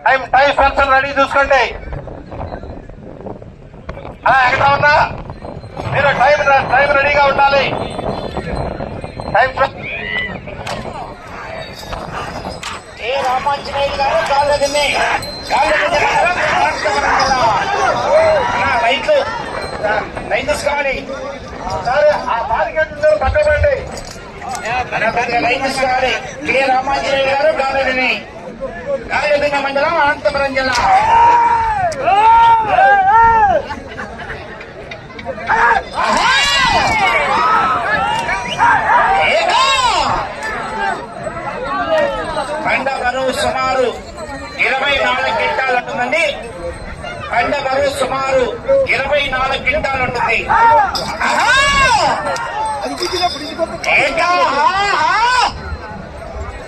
Time Spencer ready చూసుకోండి. ఎక్కడ ఉన్నా మీరు టైం రెడీగా ఉండాలి. రామాంజనేయులు గారు కాళ్ళదిన్ని లైన్ తీసుకోవాలి. ఆ బారికేడ్ పక్కబండి లైన్ తీసుకోవాలి. కె రామాంజనేయులు గారు కాళ్ళదిన్ని మండలం అనంతపురం జిల్లా. పంట బరువు సుమారు 24 క్వింటాలు ఉంటుందండి. పంట బరువు సుమారు 24 క్వింటాలు ఉంటుంది.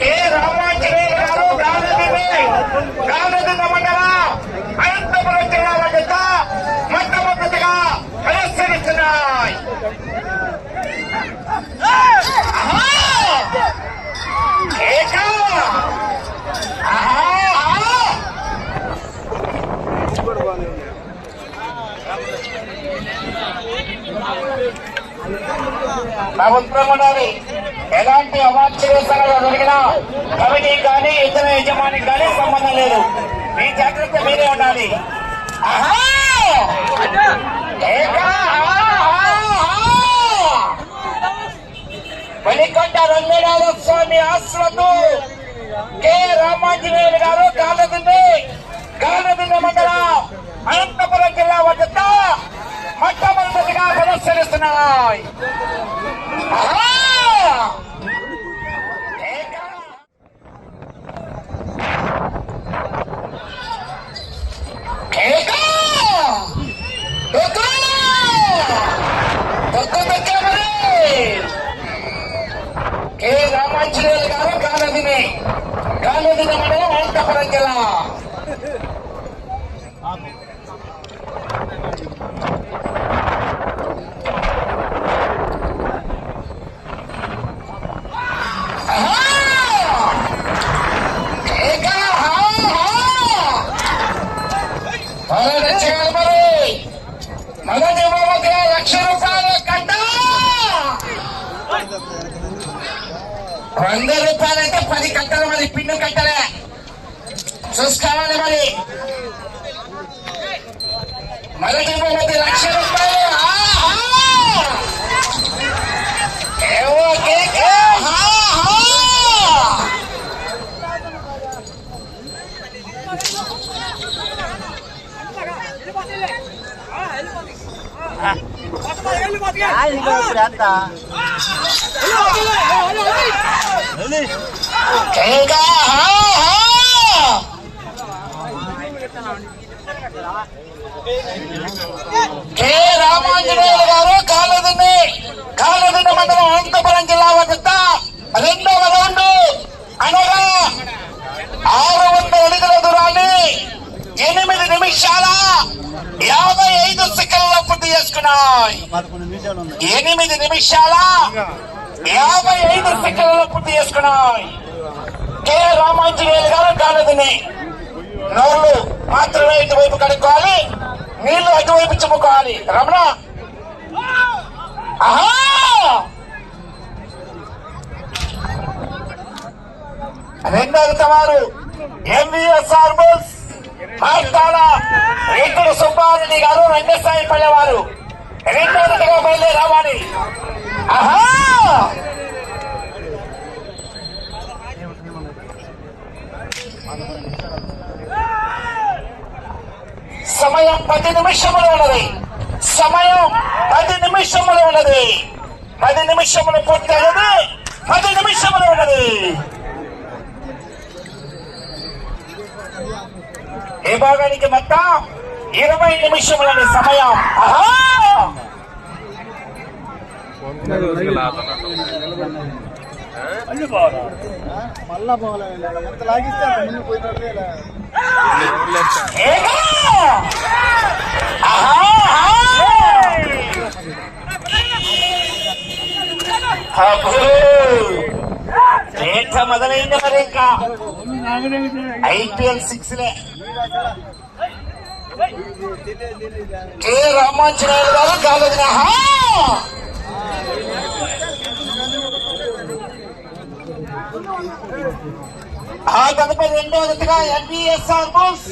కె రామాంజనేయులు గారు గాలదిన్న మండలం అనంతపురం జిల్లా వద్ద మొట్టమొదటిగా ప్రదర్శనిస్తున్నాయి. ప్రభుత్వం ఉండాలి. ఎలాంటి అవాంఛనీయంగా జరిగినా కమిటీ కానీ ఇతర యజమానికి కానీ సంబంధం లేదు. మీ జాగ్రత్త మీరే ఉండాలి. మణికంఠ రంగనాథ స్వామి ఆశ్రతో కె రామాంజనేయులు గారు గాలదిన్న మండలం అనంతపురం జిల్లా వద్ద మొట్టమొదటిగా ప్రదర్శనిస్తున్నాయి. కె రామాంజనేయులు గారు గాలదిన్న మండలం అనంతపురం జిల్లా. మొదటి బహుమతి 1,00,000 రూపాయలు కంట. 100 రూపాయలంటే 10 కట్టలు. మరి పిన్ను కట్టలే చూసుకోవాలి. మరి మొదటి బహుమతి 1,00,000 రూపాయలు. కె రామాంజనేయులు గారు గాలదిన్న మండలం అనంతపురం జిల్లా వద్ద రెండవ రౌండ్ అనగా 600 అడుగుల దూరాన్ని 8 నిమిషాల 55 సెకండ్లలో పూర్తి చేసుకున్నాయి. 8 నిమిషాల 55 సెకండ్లలో పూర్తి చేసుకున్నాయి. కె రామాంజనేయులు గారు గాలదిన్ని. నోళ్ళు మాత్రమే ఇటువైపు కడుక్కోవాలి, నీళ్లు అటువైపు చిమ్ముకోవాలి. రమణ రెండవ వారు ఎంవిఎస్ ఆర్బుల్స్ మార్తాల రేకుడు సుబ్బారెడ్డి గారు రంగసాయిపల్లె వారు రెండవదిగా బయలుదేరి రావాలి. సమయం 10 నిమిషములు ఉన్నది. 10 నిమిషములు పూర్తి అయ్యేది. 10 నిమిషములు ఉన్నది. ఈ భాగానికి మొత్తం 20 నిమిషములని సమయం. మళ్ళా పోలే ఎంత లాగిస్తే ముందు పోయినట్లే. రేట్ మొదలైంది మరి ఇంకా IPL 6 కే రామాంజనేయులు గారు కాలేజీ ఆ తదుపరి రెండో జతగా NVSR బుల్స్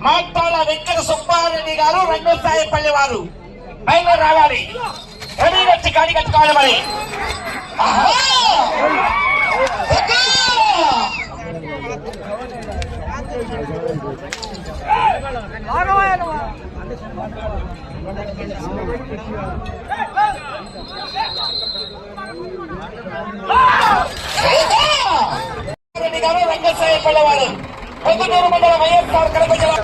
మాట్టాల వెంకట సుబ్బారెడ్డి గారు రెండో సాయిపల్లి వారు బయలుదేరి రావాలి. రెడీ వచ్చి గాడి కట్టుకోవాలి మరి. రెడ్డి గారు రెండో సాయిపల్లి వారు పొద్దుటూరు మండలం వైఎస్ఆర్ కడప జిల్లా.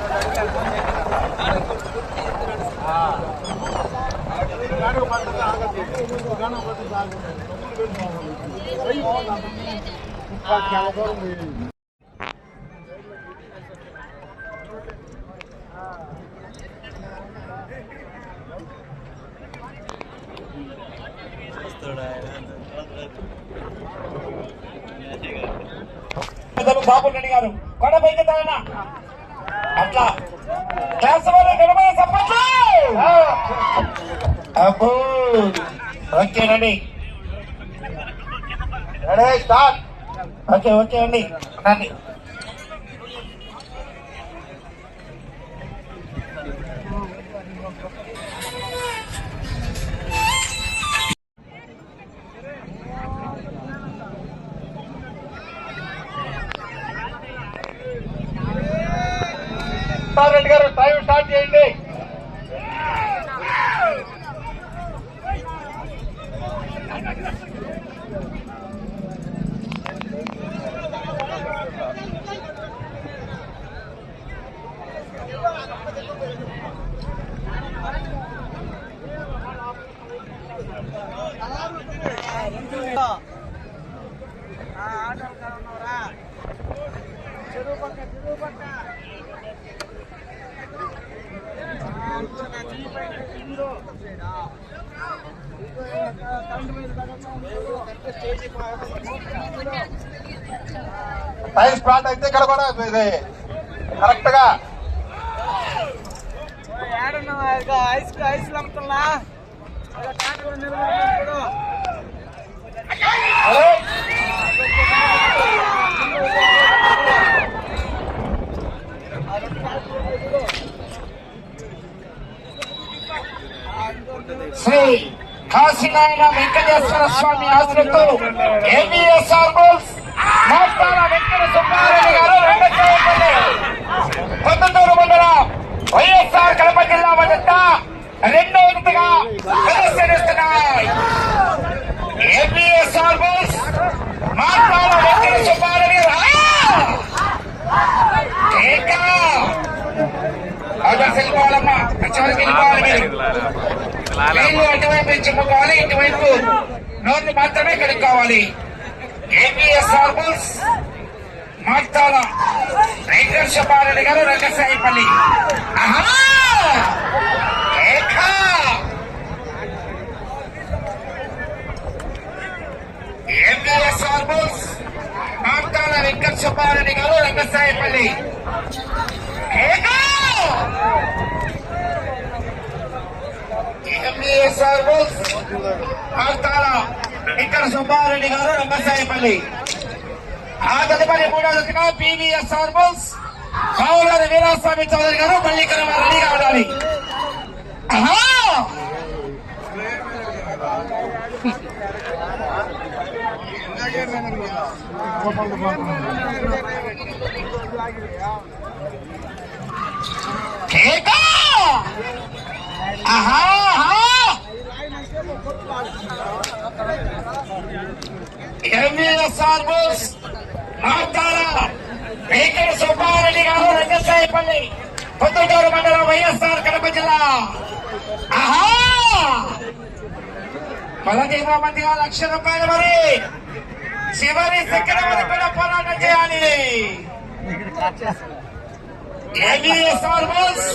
బాబు రెడ్డి గారు కొండపైకి తన అట్లా క్లాస్ అబ్బో ఓకే రండి. ఓకే ఓకే అండి రండి. రెడ్డి గారు టైం స్టార్ట్ చేయండి. టైం స్టార్ట్ అయితే ఇక్కడ కూడా ఇది కరెక్ట్ గా ఐస్ అమ్ముతున్నా శ్రీ కాశీనారాయణ వెంకటేశ్వర స్వామి ఆశ్రయంతో NVSR బుల్స్ మాస్టార వెంకట సుబ్బారెడ్డి గారు రెండో సాయిపల్లి పొద్దుటూరు మండలం వైఎస్ఆర్ కడప జిల్లా వద్ద రెండో విడతగా ప్రదర్శనిస్తున్నాయి. NVSR బుల్స్ మాస్టార వెంకట సుబ్బారెడ్డి వెళ్ళిపోవాలమ్మా. వెళ్ళిపోవాలి మీరు అటువైపు చెప్పుకోవాలి, ఇటువైపు నోర్లు మాత్రమే కడుక్కోవాలి. NVSR బుల్స్ మాట్లాడ వెంకట సుబ్బారెడ్డి గారు రంగసాయిపల్లి. NVSR బుల్స్ మాట్లాడ వెంకట సుబ్బారెడ్డి గారు రంగసాయిపల్లి. NVSR బుల్స్ మాట్లాడ వెంకట సుబ్బారెడ్డి గారు రంగసాయిపల్లి. ఆ తదుపరి మూడో జతగా PVSR బుల్స్ కావులారి వీరాస్వామి చౌదరి గారు మల్లికరమ రెడీగా ఉండాలి. NVSR బుల్స్ మాట్లాడ వెంకట సుబ్బారెడ్డి గారు రంగసాయిపల్లి పొద్దుటూరు మండలం వైఎస్ఆర్ కడప జిల్లా. బలదేవ మందిగా ₹1,00,000 మరి చివరి సెకండ్ వరకు కూడా పోరాటం చేయాలి. NVSR బుల్స్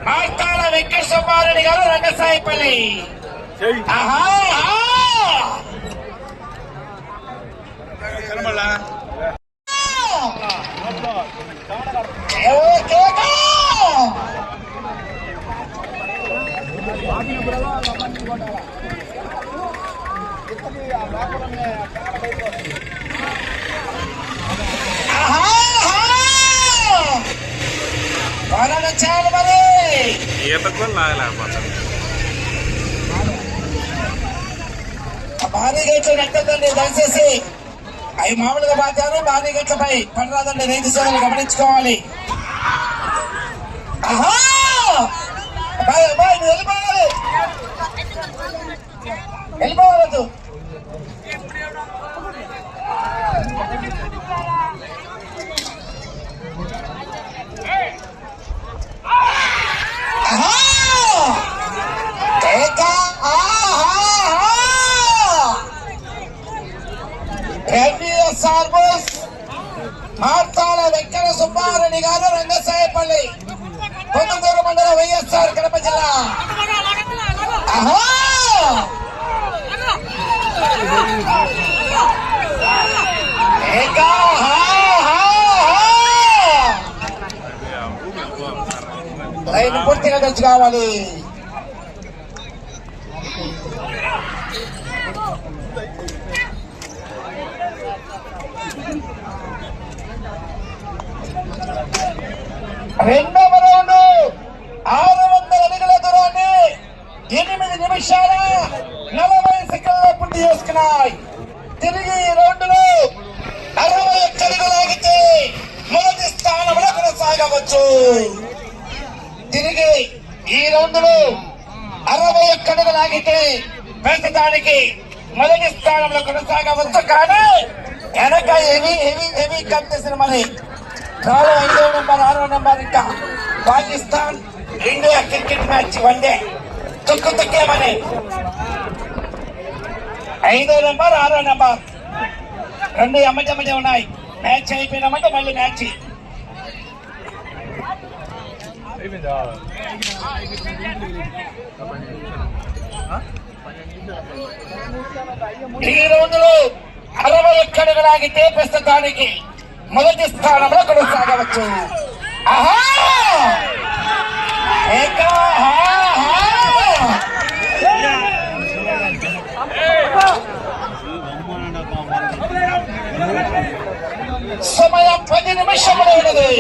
మాట్లాడ వెంకట సుబ్బారెడ్డి గారు రంగసాయిపల్లి. కనబడ వచ్చారు మరి భారీ గేట్లు నెట్టదండి దయచేసి. అవి మామూలుగా బాధ్యాలు భారీ గేట్లపై పడరాదండి. రైతు సేవలు గమనించుకోవాలి. వెళ్ళిపోవాలి, వెళ్ళిపోవద్దు. మార్తాల వెంకట సుబ్బారెడ్డి గారు రంగసాయపల్లి, పొందుతూరు మండలం, వైఎస్ఆర్ కడప జిల్లా. లైన్ పూర్తిగా తెచ్చుకోవాలి. రెండవ రౌండ్ 600 అడుగుల దూరాన్ని 8 నిమిషాల 40 సెకండ్ల పూర్తి చేసుకున్నాయి. తిరిగి ఈ రౌండ్ లో 61 అడుగులు ఆగితే మొదటి స్థానంలో కొనసాగవచ్చు. తిరిగి ఈ రౌండ్ లో 61 అడుగులు ఆగితే ప్రస్తుతానికి మొదటి స్థానంలో కొనసాగవచ్చు. కానీ వెనక హెవీ కంపిస్తుంది. మరి 4, 5 నెంబర్ 6 నెంబర్ ఇంకా Pakistan India cricket match one day తొక్కేమని 5 నెంబర్ 6 నెంబర్ 2 అమ్మటమ్మటే ఉన్నాయి. మ్యాచ్ అయిపోయినామంటే మళ్ళీ మ్యాచ్. ఈ రోజులో 61 అడుగులు ఆగితే ప్రస్తుతానికి మొదటి స్థానంలో కొనసాగవచ్చు. సమయం 10 నిమిషములు ఉన్నది.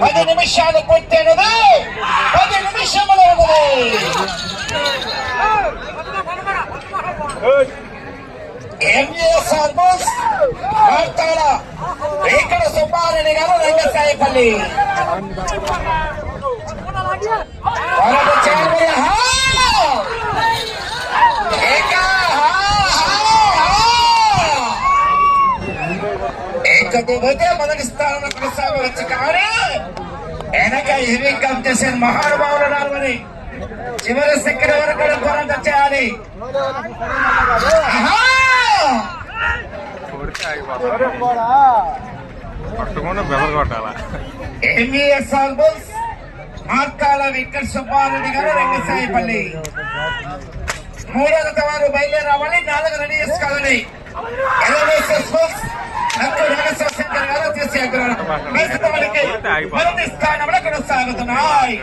10 నిమిషాలు పూర్తయినది. 10 నిమిషములు ఉన్నది. ఎంజీఎస్ఆర్ బస్ మార్తాల వెంకట సుబ్బారెడ్డి గారు రంగసాయపల్లి. పోతే మొదటి స్థానంలో కొనసాగవచ్చు. కానీ వెనక హెవీ కాంపిటీషన్ మహానుభావులు ఉన్నారు. మరి చివరి సెకండ్ వరకు కూడా పోరాటం చేయాలి. ఎంఈఎస్ఆర్ బుల్స్ మార్కాల వెంకట సుబ్బారెడ్డి గారు రంగసాయపల్లి. 3వ జత వారు బయలుదేరావాలి. 4 రెడీ చేసుకోవాలని నాగశంకర్ గారు తీసి మొదటి స్థానంలో కొనసాగుతున్నాయి.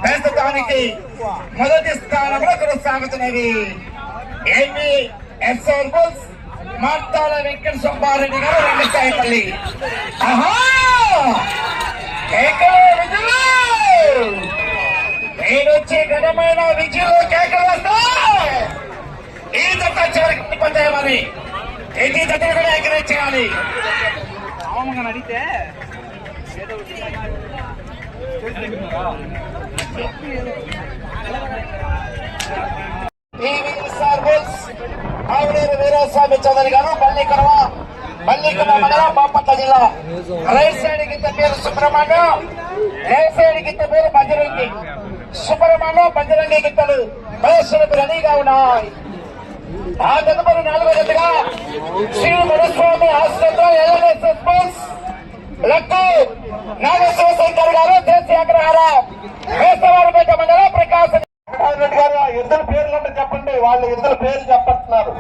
ప్రస్తుతానికి మొదటి స్థానంలో కొనసాగుతున్నవి ఎంఈఎస్ఆర్ బుల్స్ మార్తాల వెంకట సుబ్బారెడ్డి గారు రంగసాయపల్లి. నేనొచ్చి ఘనమైన విజయంలో కేకలు వస్తాయి. ఈ జత చివరికి పడతాయి. మరి ఈ జతను కూడా ఎంకరేజ్ చేయాలి. అడిగితే ఆవునేరు వీరస్వామి చౌదరి గారు బల్లికరవ మండలం బాపట్ల జిల్లా. రైట్ సైడ్ కింద పేరు సుబ్రహ్మణ్యం, లెఫ్ట్ సైడ్ కింద పేరు బజరంగి. సుబ్రహ్మణ్యం బజరంగి గిత్తలు ప్రదర్శనకు రెడీగా ఉన్నాయి. ఆ తదుపరి 4వ జతగా శ్రీ మునుస్వామి ఆశ్రమంలో ఎల్ఎన్ఎస్ఎస్ బస్ లక్కు నాగేశ్వర శంకర్ గారు దేశీ అగ్రహారం వేసవారిపేట మండలం ప్రకాశం. రెడ్డి గారు ఇద్దరు పేర్లు అంటే చెప్పండి. వాళ్ళు ఇద్దరు పేర్లు చెప్పంటున్నారు.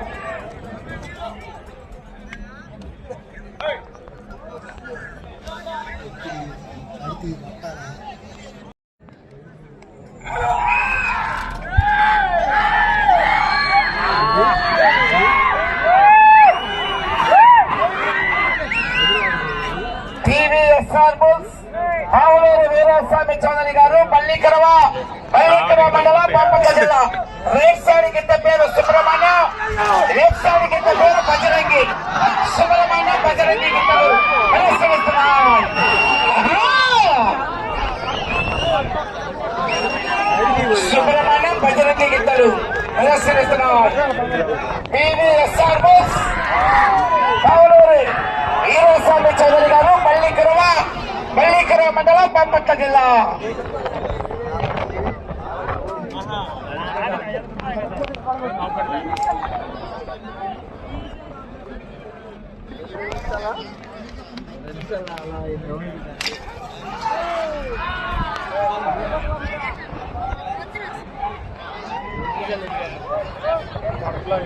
వీరాస్వామి చౌదరి గారు పల్లికరవ మండలం బాపట్ల జిల్లా. రైట్ సైడ్ కింద పేరు సుబ్రహ్మణ్యం, లెఫ్ట్ సైడ్ కింద పేరు బజరంగి. సుబ్రహ్మణ్యం బజరంగి గిత్తలు ప్రదర్శనిస్తున్నాయి. సుబ్రహ్మణ్యం బజరంగి గిత్తలు ప్రదర్శనిస్తున్నాయి. PVSR బుల్స్ కావలూరి వీరాస్వామి చౌదరి గారు పల్లికరవ మండలం బాపట్ల జిల్లా. అట్లా